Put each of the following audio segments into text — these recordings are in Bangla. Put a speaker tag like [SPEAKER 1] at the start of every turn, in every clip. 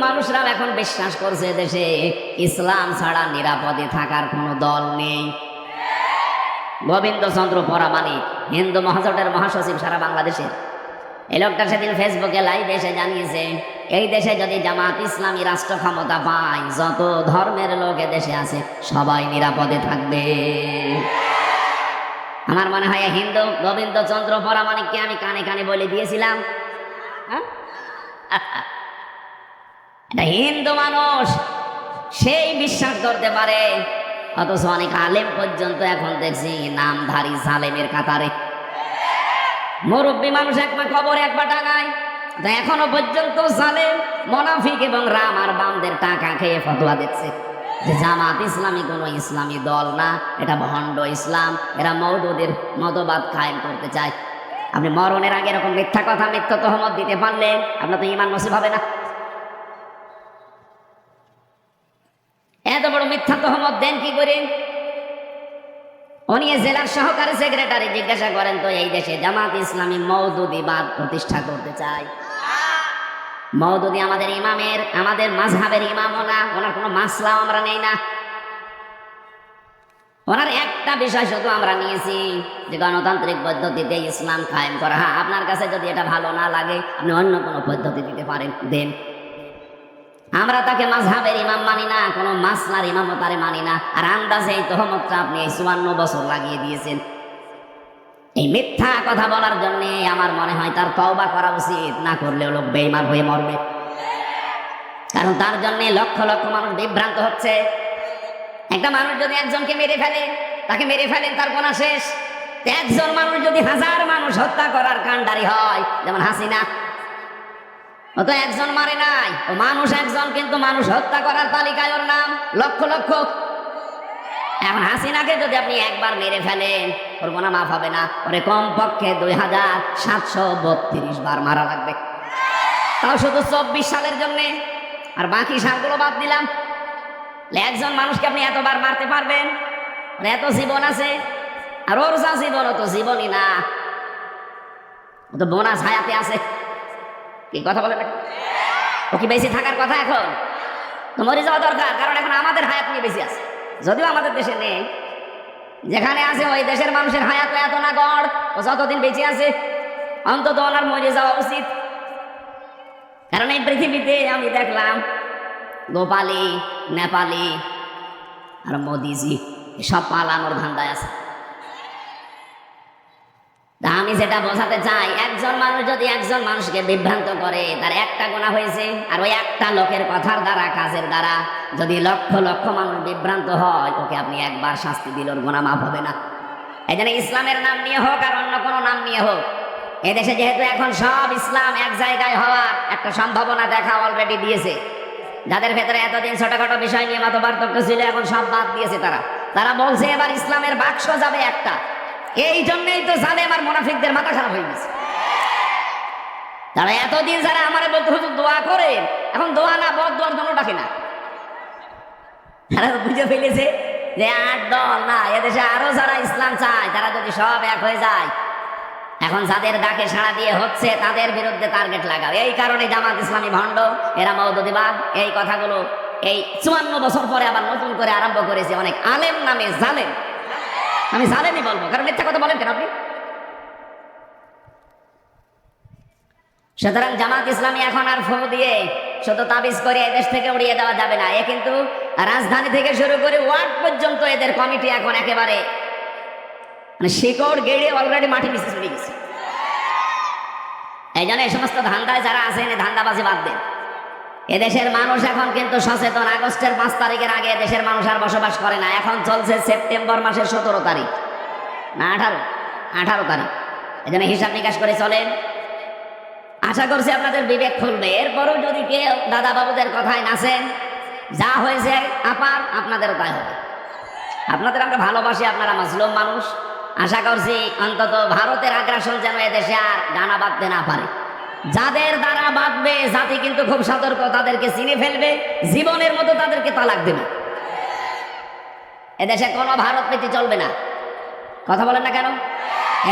[SPEAKER 1] মানুষরা এখন বিশ্বাস করছে দেশে ইসলাম ছাড়া নিরাপদে থাকার কোনো দল নেই। গোবিন্দচন্দ্র পরামানিক হিন্দু মহাজোটের মহাসচিব সারা বাংলাদেশের, এই লোকটা সেদিন ফেসবুকে লাইভে এসে জানিয়েছে এই দেশে যদি জামাত ইসলামী রাষ্ট্র ক্ষমতা পায় যত ধর্মের লোক দেশে আছে সবাই নিরাপদে থাকবে। আমার মনে হয় হিন্দু গোবিন্দচন্দ্র পরামানিককে আমি কানে কানে বলে দিয়েছিলাম। হিন্দু মানুষ সেই বিশ্বাস করতে পারে, অথচ অনেক আলেম পর্যন্ত এখন দেখছি নামধারী জালেমের কাতারে। মুরব্বী মানুষ একবার কবরে একবার টাকায়, এখনো পর্যন্ত জালেম মুনাফিক এবং রাম আর বামদের টাকা খেয়ে ফতোয়া দিচ্ছে যে জামাত ইসলামী কোনো ইসলামী দল না, এটা ভণ্ড ইসলাম, এরা মওদুদের মতবাদ কায়েম করতে চায়। আপনি মরণের আগে এরকম মিথ্যা কথা মিথ্যা তহমত দিতে পারলেন আপনার তো ঈমান নসিব হবে না। এত বড় মিথ্যা তহমত দেন কি করে? উনি জেলার সহকারী সেক্রেটারি, জিজ্ঞাসা করেন তো এই দেশে জামাত ইসলামী মওদুদিবাদ প্রতিষ্ঠা করতে চায়। মওদুদি আমাদের ইমামের, আমাদের মাযহাবের ইমামও না, ওনার কোনো মাসলাও আমরা নেই না। ওনার একটা বিষয় শুধু আমরা নিয়েছি যে গণতান্ত্রিক পদ্ধতিতে ইসলাম কায়েম করা। হ্যাঁ, আপনার কাছে যদি এটা ভালো না লাগে আপনি অন্য কোনো পদ্ধতি দিতে পারেন, দেন। আমরা তাকে মাযহাবের ইমাম মানি না, কোনো মাসলার ইমামও তারে মানি না। আর আন্দাজে এই তহমতটা আপনি এই 54 বছর লাগিয়ে দিয়েছেন এই মিথ্যা কথা বলার জন্য। আমার মনে হয় তার তওবা করা উচিত, না করলেও লোক বেঈমান হয়ে মরবে। কারণ তার জন্য লক্ষ লক্ষ মানুষ বিভ্রান্ত হচ্ছে। একটা মানুষ যদি একজনকে মেরে ফেলে, তাকে মেরে ফেলেন, তার গুনাহ শেষ। একজন মানুষ যদি 1000 মানুষ হত্যা করার কাণ্ডারি হয়, যেমন হাসিনা, ও তো একজন মারে নাই, ও মানুষ একজন, কিন্তু মানুষ হত্যা করার তালিকায় ওর নাম লক্ষ লক্ষ। এখন হাসিনাকে যদি আপনি একবার মেরে ফেলেন ওর গুনাহ মাফ হবে না, ওরে কমপক্ষে 2732 বার মারা লাগবে, তাও শুধু 24 সালের জন্যে। আর বাকি সালগুলো বাদ দিলাম। একজন মানুষকে আপনি এতবার মারতে পারবেন? এত জীবন আছে, আর ওর যা জীবন ও তো জীবনই না, ও তো বোনাস হায়াতে আছে। কি কথা বলে? ও কি বেশি থাকার কথা? এখন তো মরে যাওয়া দরকার, কারণ এখন আমাদের হায়াত নিয়ে বেশি আছে। যদিও আমাদের দেশে নেই, যেখানে আছে ওই দেশের মানুষের হায়াত এত না গড়, ও যতদিন বেঁচে আছে অন্তত ওনার মরে যাওয়া উচিত। কারণ এই পৃথিবীতে আমি দেখলাম গোপালী, নেপালি আর মোদিজি সব পালানোর ধান্দায় আছে। আমি যেটা বোঝাতে চাই, একজন মানুষ যদি একজন মানুষকে বিভ্রান্ত করে, তার একটা গুনাহ হয়েছে। আর ওই একটা লোকের কথার দ্বারা, কাজের দ্বারা যদি লক্ষ লক্ষ মানুষ বিভ্রান্ত হয়, ওকে আপনি একবার শাস্তি দিলে ওর গুনাহ মাফ হবে না। এই জন্য ইসলামের নাম নিয়ে হোক আর অন্য কোনো নাম নিয়ে হোক, এদেশে যেহেতু এখন সব ইসলাম এক জায়গায় হওয়ার একটা সম্ভাবনা দেখা অলরেডি দিয়েছে। যাদের ভেতরে এতদিন ছোটখাটো বিষয় নিয়ে মত পার্থক্য ছিল, এখন সব বাদ দিয়েছে। তারা বলছে এবার ইসলামের বাক্স যাবে একটা। এই জন্যই তো জালেম আর মুনাফিকদের মাথা খারাপ হয়ে গেছে। তারা এতদিন যারা আমারে বলতে হুজুর দোয়া করে, এখন দোয়া না বদ দোয়ার জন্য ডাকে না। তারা বুঝে ফেলেছে যে 8 দল না, এদেশে আরো যারা ইসলাম চায় তারা যদি সব এক হয়ে যায়, এখন যাদের ডাকে সাড়া দিয়ে হচ্ছে তাদের বিরুদ্ধে টার্গেট লাগাও। এই কারণে জামাত ইসলামী ভণ্ড, এরা মওদুদিবাদ, এই কথাগুলো এই 54 বছর পরে আবার নতুন করে আরম্ভ করেছে অনেক আলেম নামে জালেম। আমি জালেমই বলবো, কারণ মিথ্যা কথা বলেন কেন আপনি? সুতরাং জামাত ইসলামী এখন আর ফু দিয়ে শুধু তাবিজ করে এদেশ থেকে উড়িয়ে দেওয়া যাবে না। এ কিন্তু রাজধানী থেকে শুরু করে ওয়ার্ড পর্যন্ত এদের কমিটি এখন একেবারে মানে শিকড় গেড়ে অলরেডি মাটি নিচে চলে গেছে। এই জন্য এই সমস্ত ধান্দায় যারা আছেন, এই ধান্দাবাজি বাদ দেন। এদেশের মানুষ এখন কিন্তু সচেতন। আগস্টের 5 তারিখের আগে দেশের মানুষ আর বসবাস করে না। এখন চলছে সেপ্টেম্বর মাসের 17 তারিখ না 18 তারিখ। এই জন্য হিসাব নিকাশ করে চলেন। আশা করছি আপনাদের বিবেক খুলবে। এরপরও যদি কেউ দাদা বাবুদের কথায় নাচেন, যা হয়েছে আপার আপনাদেরও তাই হবে। আপনাদের আমরা ভালোবাসি, আপনারা মাজলুম মানুষ। আশা করছি অন্তত ভারতের আগ্রাসন যেন এদেশে আর ডানা বাঁধতে না পারে। যাদের দ্বারা বাঁধবে জাতি কিন্তু খুব সতর্ক, তাদেরকে চিনে ফেলবে, জীবনের মতো তাদেরকে তালাক দেবে। এদেশে কোনো ভারত প্রীতি চলবে না। কথা বলেন না কেন?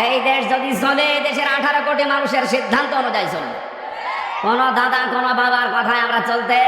[SPEAKER 1] এই দেশ যদি চলে, দেশের 18 কোটি মানুষের সিদ্ধান্ত অনুযায়ী চলবে। কোনো দাদা কোনো বাবার কথায় আমরা চলতে